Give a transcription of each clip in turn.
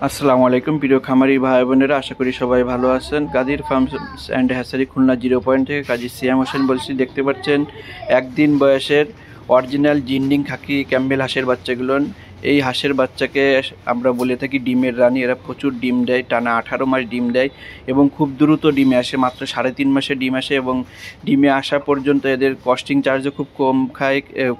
আসসালামু আলাইকুম প্রিয় খামারি ভাই বোনেরা, আশা করি সবাই ভালো আছেন। Kadir farms and hatchery Khulna 0 point থেকে কাজী সিয়াম হোসেন বলছি। দেখতে পাচ্ছেন একদিন বয়সের অরিজিনাল জিন্ডিং খাকি ক্যাম্বেল হাঁসের বাচ্চাগুলো। এই হাঁসের বাচ্চাকে আমরা বলে থাকি ডিমের রানী। এরা প্রচুর ডিম দেয়, টানা 18 মাস ডিম দেয় এবং খুব দ্রুত ডিমে আসে। মাত্র 3.5 মাসে ডিম আসে এবং ডিমে আসা পর্যন্ত এদের কস্টিং চার্জও খুব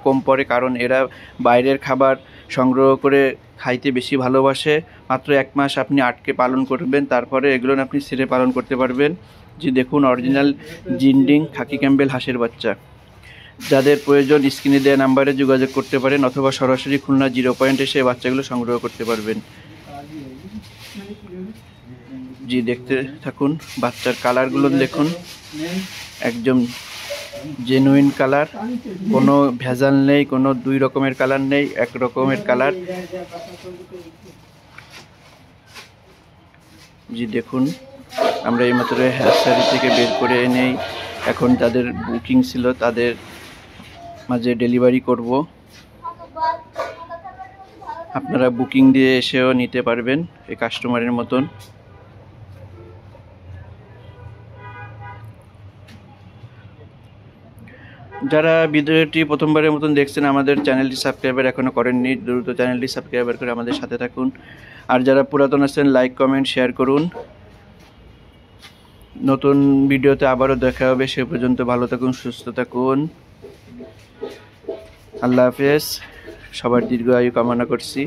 কম পড়ে, কারণ এরা বাইরের খাবার সংগ্রহ করে খাইতে বেশি ভালোবাসে। মাত্র 1 মাস আপনি আটকে পালন করবেন, তারপরে এগুলো আপনি ছেড়ে পালন করতে পারবেন। যে দেখুন অরিজিনাল জিন্ডিং খাকি ক্যাম্বেল হাঁসের বাচ্চা। যাদের প্রয়োজন স্ক্রিনে দেওয়া নাম্বারে যোগাযোগ করতে পারেন, অথবা সরাসরি খুলনা 0 পয়েন্ট এসে বাচ্চাগুলো সংগ্রহ করতে পারবেন। জি দেখতে থাকুন, বাচ্চার কালারগুলো দেখুন, একদম জেনুইন কালার, কোনো ভেজাল নেই, কোনো 2 রকমের কালার নেই, 1 রকমের কালার। জি দেখুন, আমরা এইমাত্র হ্যাচারি থেকে বের করে এনেই এখন যাদের বুকিং ছিল তাদের মাঝে ডেলিভারি করব। আপনারা বুকিং দিয়ে এসেও নিতে পারবেন এই কাস্টমারের মতন। যারা ভিডিওটি প্রথমবারের মতন দেখছেন, আমাদের চ্যানেলটি সাবস্ক্রাইবার এখনও করেননি, দ্রুত চ্যানেলটি সাবস্ক্রাইবার করে আমাদের সাথে থাকুন। আর যারা পুরাতন আছেন, লাইক কমেন্ট শেয়ার করুন। নতুন ভিডিওতে আবারও দেখা হবে, সে পর্যন্ত ভালো থাকুন, সুস্থ থাকুন। আল্লাহ হাফেজ, সবার দীর্ঘ আয়ু কামনা করছি।